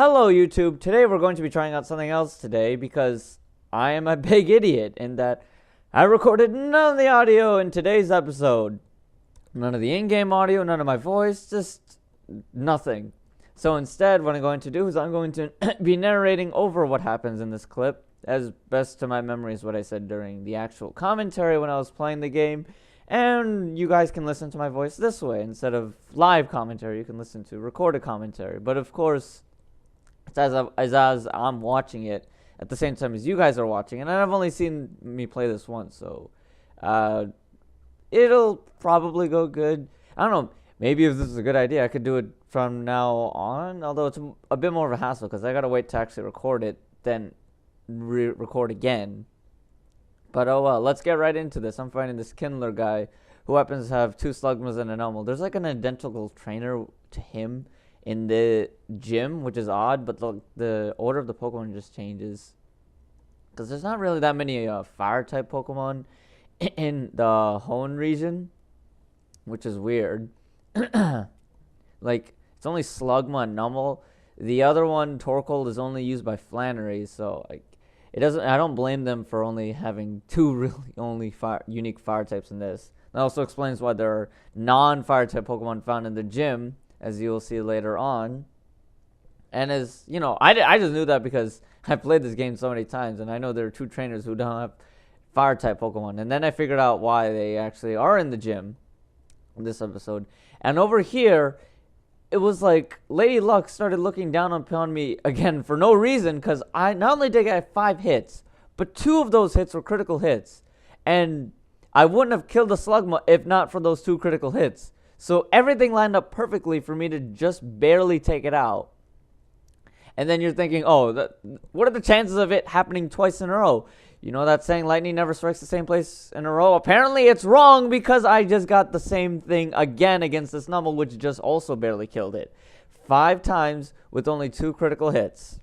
Hello YouTube, today we're going to be trying out something else today because I am a big idiot in that I recorded none of the audio in today's episode. None of the in-game audio, none of my voice, just nothing. So instead what I'm going to do is I'm going to be narrating over what happens in this clip as best to my memory is what I said during the actual commentary when I was playing the game. And you guys can listen to my voice this way. Instead of live commentary, you can listen to recorded commentary. But of course, it's as I'm watching it at the same time as you guys are watching. And I've only seen me play this once, so it'll probably go good. I don't know. Maybe if this is a good idea, I could do it from now on. Although it's a bit more of a hassle because I got to wait to actually record it, then record again. But oh well, let's get right into this. I'm fighting this Kindler guy who happens to have 2 Slugmas and an Elmo. There's like an identical trainer to him in the gym, which is odd, but the order of the Pokemon just changes. Because there's not really that many fire-type Pokemon in the Hoenn region, which is weird. Like, it's only Slugma and Numel. The other one, Torkoal, is only used by Flannery, so like, it doesn't. I don't blame them for only having 2 really unique fire types in this. That also explains why there are non-fire type Pokemon found in the gym, as you will see later on. And as you know, I just knew that because I played this game so many times, and I know there are 2 trainers who don't have fire type Pokemon. And then I figured out why they actually are in the gym in this episode. And over here, it was like Lady Luck started looking down upon me again for no reason, because I not only did I get 5 hits, but 2 of those hits were critical hits. And I wouldn't have killed the Slugma if not for those 2 critical hits. So everything lined up perfectly for me to just barely take it out. And then you're thinking, oh, what are the chances of it happening twice in a row? You know that saying, lightning never strikes the same place in a row? Apparently it's wrong because I just got the same thing again against this Numel, which just also barely killed it. 5 times with only 2 critical hits.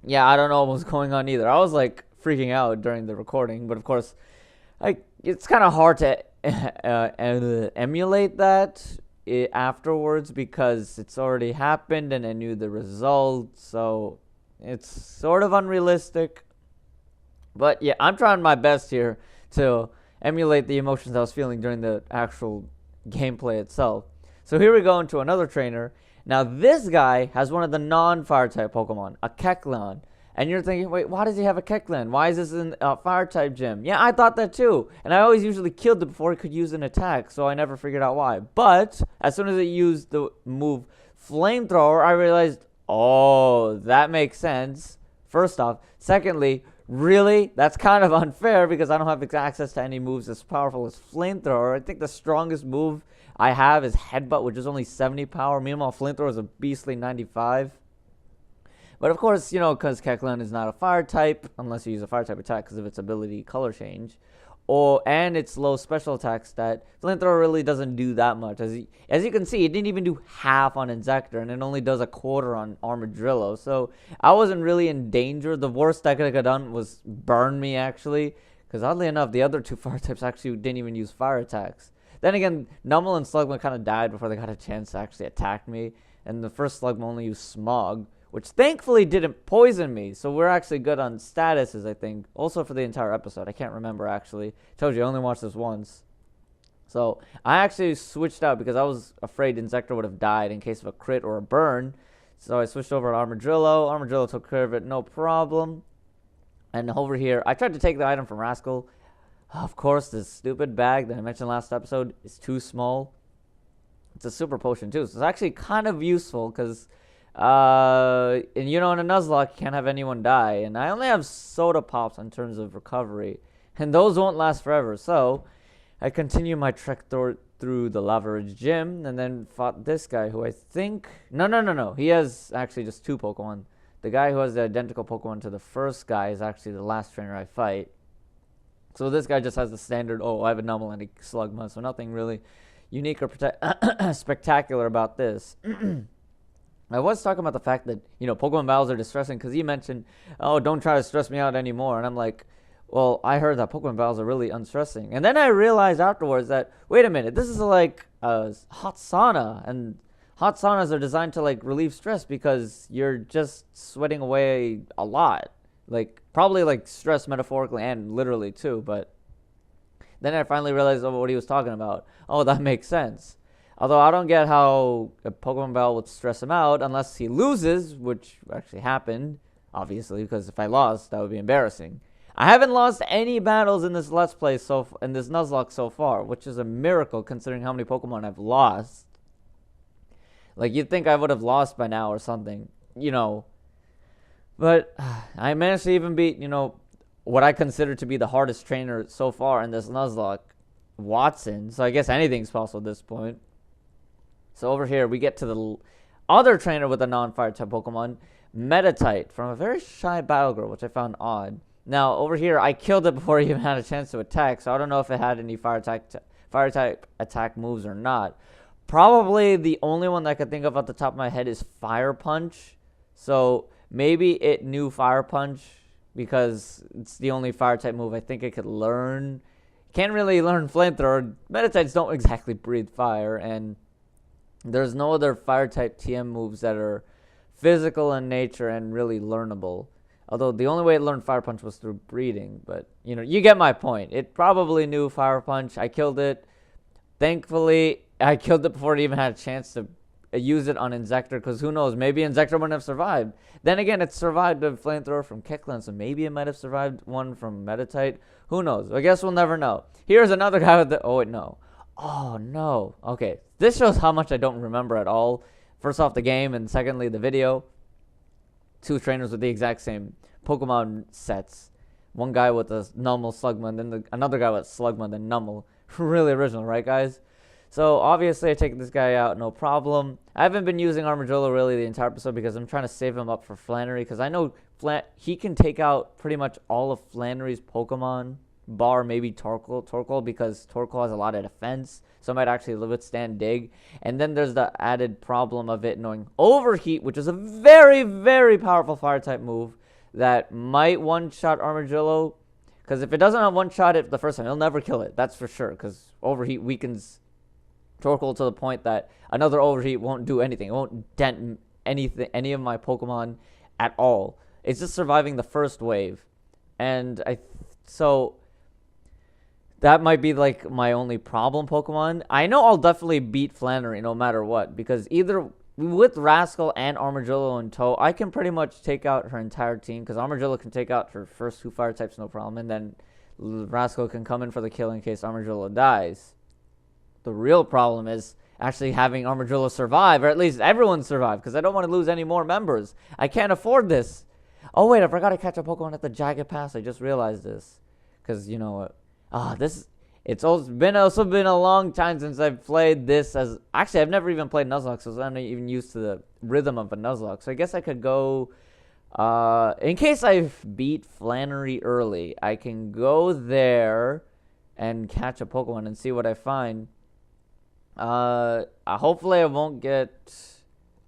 Yeah, I don't know what was going on either. I was like freaking out during the recording, but of course, it's kind of hard to emulate that afterwards because it's already happened and I knew the result, so it's sort of unrealistic. But yeah, I'm trying my best here to emulate the emotions I was feeling during the actual gameplay itself. So here we go into another trainer. Now this guy has one of the non-fire type Pokemon, a Kecleon. And you're thinking, wait, why does he have a Kecleon? Why is this in a fire type gym? Yeah, I thought that too. And I always usually killed it before it could use an attack, so I never figured out why. But as soon as it used the move Flamethrower, I realized, oh, that makes sense. First off. Secondly, really? That's kind of unfair because I don't have access to any moves as powerful as Flamethrower. I think the strongest move I have is Headbutt, which is only 70 power. Meanwhile, Flamethrower is a beastly 95. But of course, you know, because Kecleon is not a fire type, unless you use a fire type attack because of its ability color change, and its low special attack stat, Flamethrower really doesn't do that much. As you can see, it didn't even do half on Insector, and it only does a quarter on Armadillo. So I wasn't really in danger. The worst I could have done was burn me, actually, because oddly enough, the other 2 fire types actually didn't even use fire attacks. Then again, Numel and Slugma kind of died before they got a chance to actually attack me, and the first Slugma only used Smog, which thankfully didn't poison me. So we're actually good on statuses, I think. Also for the entire episode. I can't remember, actually. Told you, I only watched this once. So I actually switched out because I was afraid Insector would have died in case of a crit or a burn. So I switched over to Armadillo. Armadillo took care of it, no problem. And over here, I tried to take the item from Rascal. Of course, this stupid bag that I mentioned last episode is too small. It's a super potion, too. So it's actually kind of useful because... and you know, in a Nuzlocke, you can't have anyone die. And I only have soda pops in terms of recovery. And those won't last forever. So, I continue my trek through the Lava Ridge Gym. And then fought this guy who I think... No. He has actually just 2 Pokemon. The guy who has the identical Pokemon to the first guy is actually the last trainer I fight. So this guy just has the standard, oh, I have a Numel and a Slugma. So nothing really unique or spectacular about this. I was talking about the fact that, you know, Pokemon battles are distressing because he mentioned, oh, don't try to stress me out anymore. And I'm like, well, I heard that Pokemon battles are really unstressing. And then I realized afterwards that, wait a minute, this is like a hot sauna. And hot saunas are designed to like relieve stress because you're just sweating away a lot. Like probably like stress metaphorically and literally too, but then I finally realized what he was talking about. Oh, that makes sense. Although I don't get how a Pokemon battle would stress him out unless he loses, which actually happened, obviously, because if I lost, that would be embarrassing. I haven't lost any battles in this Let's Play in this Nuzlocke so far, which is a miracle considering how many Pokemon I've lost. Like, you'd think I would have lost by now or something, But I managed to even beat, what I consider to be the hardest trainer so far in this Nuzlocke, Watson. So I guess anything's possible at this point. So over here, we get to the other trainer with a non-fire type Pokemon, Metatite, from a very shy Battle Girl, which I found odd. Now, over here, I killed it before it even had a chance to attack, so I don't know if it had any fire type attack moves or not. Probably the only one that I could think of off the top of my head is Fire Punch. So maybe it knew Fire Punch because it's the only fire type move I think it could learn. Can't really learn Flamethrower. Metatites don't exactly breathe fire, and there's no other fire type TM moves that are physical in nature and really learnable. Although the only way it learned Fire Punch was through breeding. But, you get my point. It probably knew Fire Punch. I killed it. Thankfully, I killed it before it even had a chance to use it on Insector. Because who knows? Maybe Insector wouldn't have survived. Then again, it survived a Flamethrower from Kecleon. So maybe it might have survived one from Metatite. Who knows? I guess we'll never know. Here's another guy with the... Oh, wait, no. Oh, no. Okay. This shows how much I don't remember at all. First off, the game, and secondly, the video. Two trainers with the exact same Pokemon sets. One guy with a Numel Slugma, then another guy with Slugma, then Numel. Really original, right, guys? So, obviously, I take this guy out, no problem. I haven't been using Armadillo really the entire episode because I'm trying to save him up for Flannery. Because I know he can take out pretty much all of Flannery's Pokemon, bar maybe Torkoal, because Torkoal has a lot of defense. So it might actually withstand Dig. And then there's the added problem of it knowing Overheat, which is a very, very powerful Fire-type move that might one-shot Armadillo. Because if it doesn't one-shot it the first time, it'll never kill it. That's for sure. Because Overheat weakens Torkoal to the point that another Overheat won't do anything. It won't dent any of my Pokemon at all. It's just surviving the first wave. And so that might be like my only problem Pokemon. I know I'll definitely beat Flannery no matter what. Because either with Rascal and Armadillo in tow, I can pretty much take out her entire team. Because Armadillo can take out her first two fire types no problem. And then Rascal can come in for the kill in case Armadillo dies. The real problem is actually having Armadillo survive, or at least everyone survive, because I don't want to lose any more members. I can't afford this. Oh, wait, I forgot to catch a Pokemon at the Jagged Pass. I just realized this. Because, it's also been a long time since I've played this as... Actually, I've never even played Nuzlocke, so I'm not even used to the rhythm of a Nuzlocke. So I guess I could go... in case I beat Flannery early, I can go there and catch a Pokemon and see what I find. Hopefully I won't get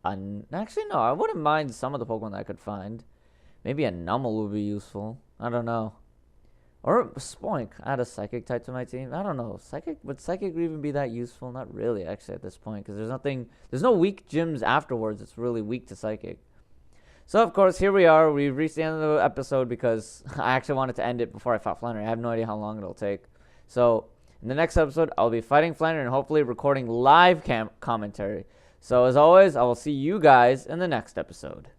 actually no, I wouldn't mind some of the Pokemon that I could find. Maybe a Numel would be useful. I don't know. Or Spoink. Add a Psychic type to my team. I don't know. Would Psychic even be that useful? Not really, actually, at this point, because there's no weak gyms afterwards. It's really weak to Psychic. So, of course, here we are. We've reached the end of the episode because I actually wanted to end it before I fought Flannery. I have no idea how long it'll take. So, in the next episode, I'll be fighting Flannery and hopefully recording live commentary. So, as always, I will see you guys in the next episode.